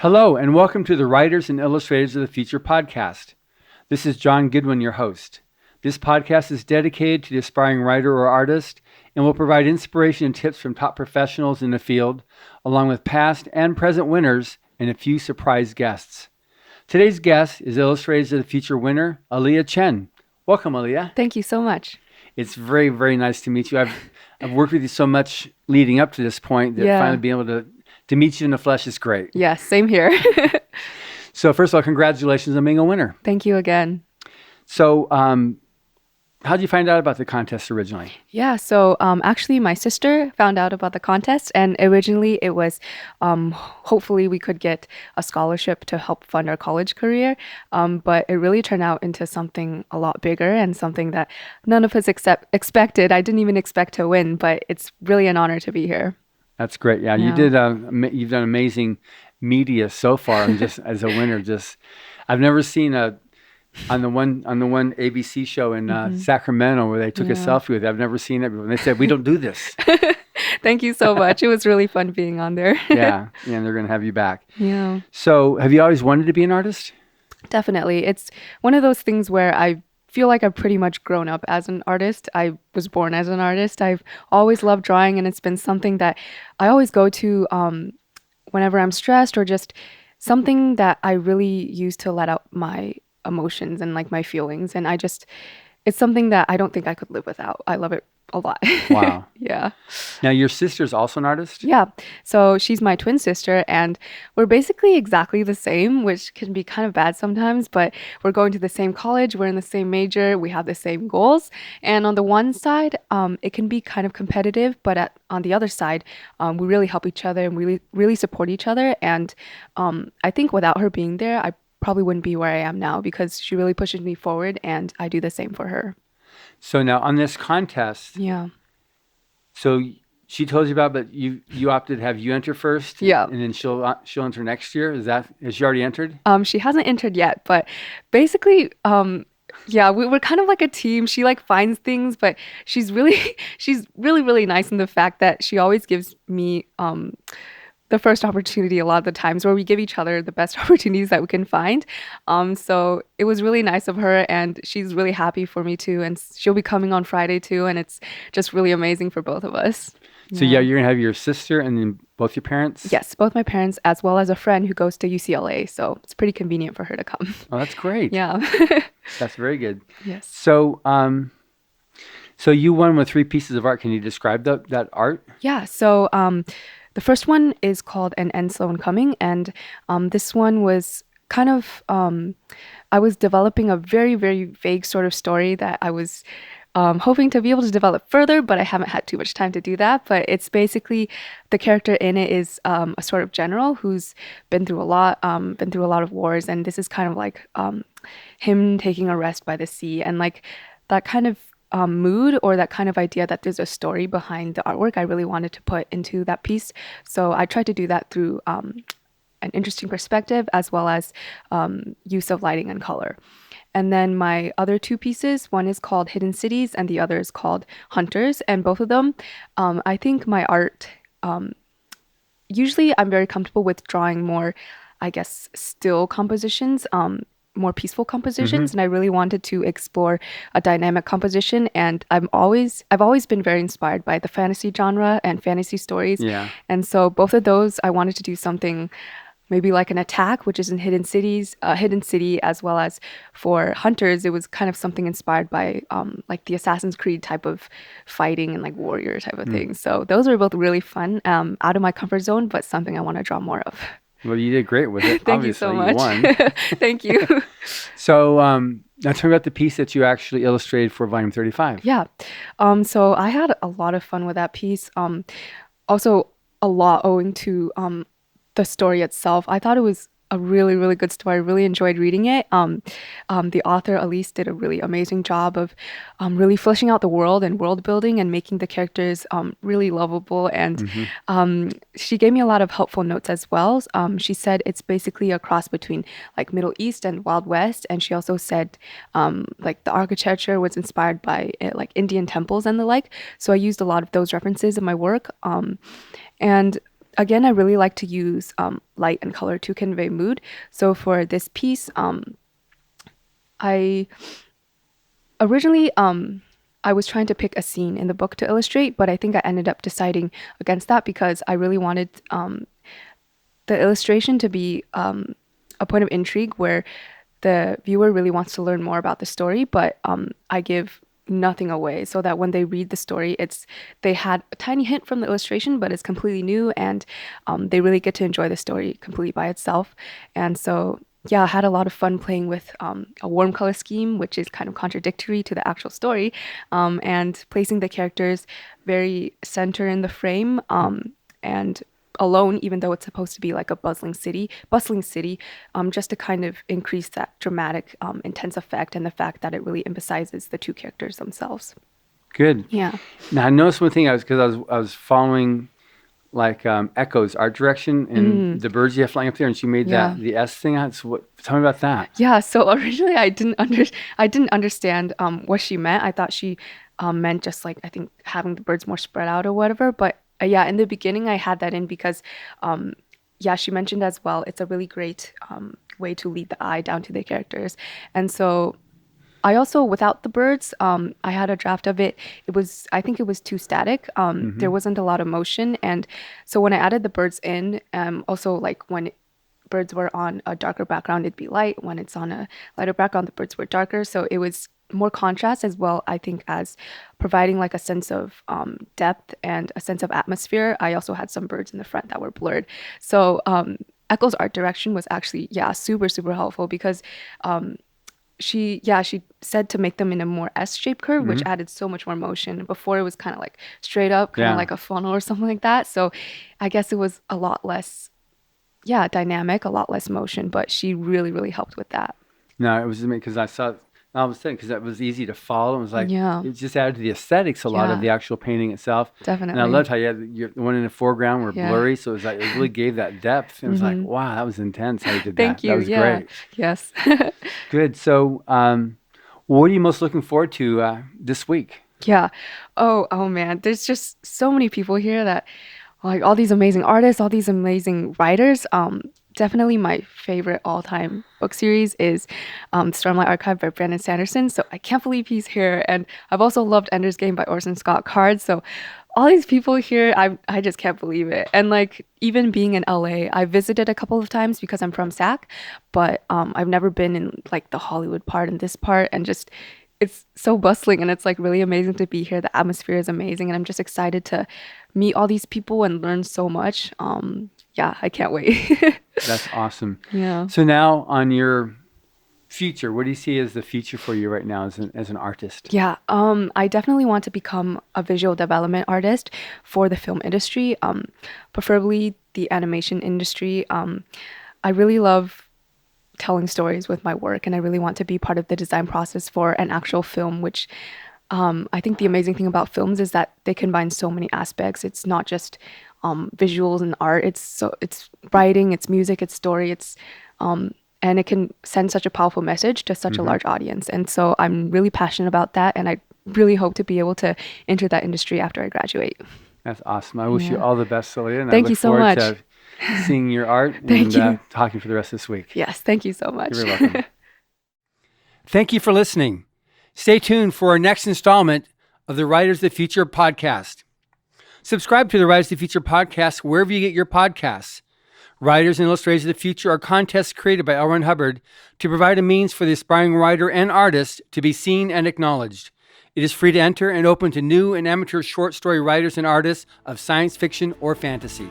Hello, and welcome to the Writers and Illustrators of the Future podcast. This is John Goodwin, your host. This podcast is dedicated to the aspiring writer or artist and will provide inspiration and tips from top professionals in the field, along with past and present winners and a few surprise guests. Today's guest is Illustrators of the Future winner, Aliya Chen. Welcome, Aliya. Thank you so much. It's very, very nice to meet you. I've worked with you so much leading up to this point that finally being able to meet you in the flesh is great. Yes, same here. So first of all, congratulations on being a winner. Thank you again. So how did you find out about the contest originally? Yeah, so actually my sister found out about the contest, and originally it was hopefully we could get a scholarship to help fund our college career, but it really turned out into something a lot bigger and something that none of us expected. I didn't even expect to win, but it's really an honor to be here. That's great. Yeah. You did. You've done amazing media so far. And just as a winner, I've never seen on the one ABC show in Sacramento where they took a selfie with it. I've never seen it before. And they said, "We don't do this." Thank you so much. It was really fun being on there. Yeah, and they're going to have you back. Yeah. So, have you always wanted to be an artist? Definitely. It's one of those things where I feel like I've pretty much grown up as an artist. I was born as an artist. I've always loved drawing, and it's been something that I always go to whenever I'm stressed, or just something that I really use to let out my emotions and like my feelings. And it's something that I don't think I could live without. I love it a lot. Wow. Yeah. Now, your sister's also an artist? Yeah. So she's my twin sister, and we're basically exactly the same, which can be kind of bad sometimes, but we're going to the same college, we're in the same major, we have the same goals. And on the one side, it can be kind of competitive, but on the other side, we really help each other and really, really support each other. And I think without her being there, I probably wouldn't be where I am now, because she really pushes me forward, and I do the same for her. So now on this contest, so she told you about, but you opted to have you enter first, and then she'll enter next year. Has she already entered? She hasn't entered yet, but basically, we're kind of like a team. She like finds things, but she's really really nice in the fact that she always gives me the first opportunity a lot of the times, where we give each other the best opportunities that we can find. So it was really nice of her, and she's really happy for me too. And she'll be coming on Friday too. And it's just really amazing for both of us. So you're going to have your sister and then both your parents? Yes, both my parents, as well as a friend who goes to UCLA. So it's pretty convenient for her to come. Oh, that's great. Yeah. That's very good. Yes. So, so you won with 3 pieces of art. Can you describe that art? Yeah. So, the first one is called An End Slow in Coming, and this one was kind of, I was developing a very, very vague sort of story that I was hoping to be able to develop further, but I haven't had too much time to do that. But it's basically, the character in it is a sort of general who's been through a lot of wars, and this is kind of like him taking a rest by the sea, and like that kind of mood, or that kind of idea that there's a story behind the artwork I really wanted to put into that piece. So I tried to do that through an interesting perspective, as well as use of lighting and color. And then my other 2 pieces, one is called Hidden Cities and the other is called Hunters. And both of them, I think my art, usually I'm very comfortable with drawing more, I guess, still compositions, more peaceful compositions, and I really wanted to explore a dynamic composition. And I've always been very inspired by the fantasy genre and fantasy stories. Yeah. And so both of those, I wanted to do something maybe like an attack, which is in Hidden City, as well as for Hunters, it was kind of something inspired by like the Assassin's Creed type of fighting and like warrior type of thing. So those were both really fun, out of my comfort zone, but something I want to draw more of. Well, you did great with it. Thank you so much. You won. Thank you. So now tell me about the piece that you actually illustrated for Volume 35. Yeah. So I had a lot of fun with that piece. Also, a lot owing to the story itself. I thought it was a really, really good story. I really enjoyed reading it. The author, Elise, did a really amazing job of really fleshing out the world and world building and making the characters really lovable. And she gave me a lot of helpful notes as well. She said it's basically a cross between like Middle East and Wild West. And she also said like the architecture was inspired by like Indian temples and the like. So I used a lot of those references in my work. And again, I really like to use light and color to convey mood. So for this piece, I originally I was trying to pick a scene in the book to illustrate, but I think I ended up deciding against that because I really wanted the illustration to be a point of intrigue where the viewer really wants to learn more about the story, but I give nothing away so that when they read the story, they had a tiny hint from the illustration, but it's completely new, and they really get to enjoy the story completely by itself. And so yeah, I had a lot of fun playing with a warm color scheme, which is kind of contradictory to the actual story, and placing the characters very center in the frame, and alone, even though it's supposed to be like a bustling city, just to kind of increase that dramatic, intense effect, and the fact that it really emphasizes the two characters themselves. Good. Yeah. Now I noticed one thing. I was following like Echo's art direction and the birds you have flying up there, and she made the S thing. Tell me about that. Yeah. So originally, I didn't understand what she meant. I thought she meant just like, I think, having the birds more spread out or whatever, but. Yeah, in the beginning, I had that in because, she mentioned as well, it's a really great way to lead the eye down to the characters. And so I also, without the birds, I had a draft of it. I think it was too static. There wasn't a lot of motion. And so when I added the birds in, also like when birds were on a darker background, it'd be light. When it's on a lighter background, the birds were darker. So it was more contrast as well, I think, as providing like a sense of depth and a sense of atmosphere. I also had some birds in the front that were blurred. So Echo's art direction was actually, super, super helpful because she said to make them in a more S-shaped curve, which added so much more motion. Before it was kind of like straight up, kind of like a funnel or something like that. So I guess it was a lot less, dynamic, a lot less motion, but she really, really helped with that. No, it was because I saw all of a sudden, because that was easy to follow. It was like, it just added to the aesthetics a lot of the actual painting itself. Definitely. And I loved how you had the one in the foreground were blurry. So it was like, it really gave that depth. And it was like, wow, that was intense how you did that. Thank you. That was great. Yes. Good. So what are you most looking forward to this week? Yeah. Oh man. There's just so many people here that like all these amazing artists, all these amazing writers. Definitely my favorite all-time book series is Stormlight Archive by Brandon Sanderson. So I can't believe he's here. And I've also loved Ender's Game by Orson Scott Card. So all these people here, I just can't believe it. And like even being in LA, I visited a couple of times because I'm from SAC, but I've never been in like the Hollywood part and this part, and just it's so bustling and it's like really amazing to be here. The atmosphere is amazing and I'm just excited to meet all these people and learn so much. I can't wait. That's awesome. Yeah. So now on your future, what do you see as the future for you right now as an artist? Yeah, I definitely want to become a visual development artist for the film industry, preferably the animation industry. I really love telling stories with my work, and I really want to be part of the design process for an actual film, which I think the amazing thing about films is that they combine so many aspects. It's not just visuals and art. It's writing, it's music, it's story, and it can send such a powerful message to such a large audience. And so I'm really passionate about that, and I really hope to be able to enter that industry after I graduate. That's awesome. I wish you all the best, Aliya. And Thank I you look so forward much. to seeing your art Thank you. Talking for the rest of this week. Yes, thank you so much. You're very welcome. Thank you for listening. Stay tuned for our next installment of the Writers of the Future podcast. Subscribe to the Writers of the Future podcast wherever you get your podcasts. Writers and Illustrators of the Future are contests created by L. Ron Hubbard to provide a means for the aspiring writer and artist to be seen and acknowledged. It is free to enter and open to new and amateur short story writers and artists of science fiction or fantasy.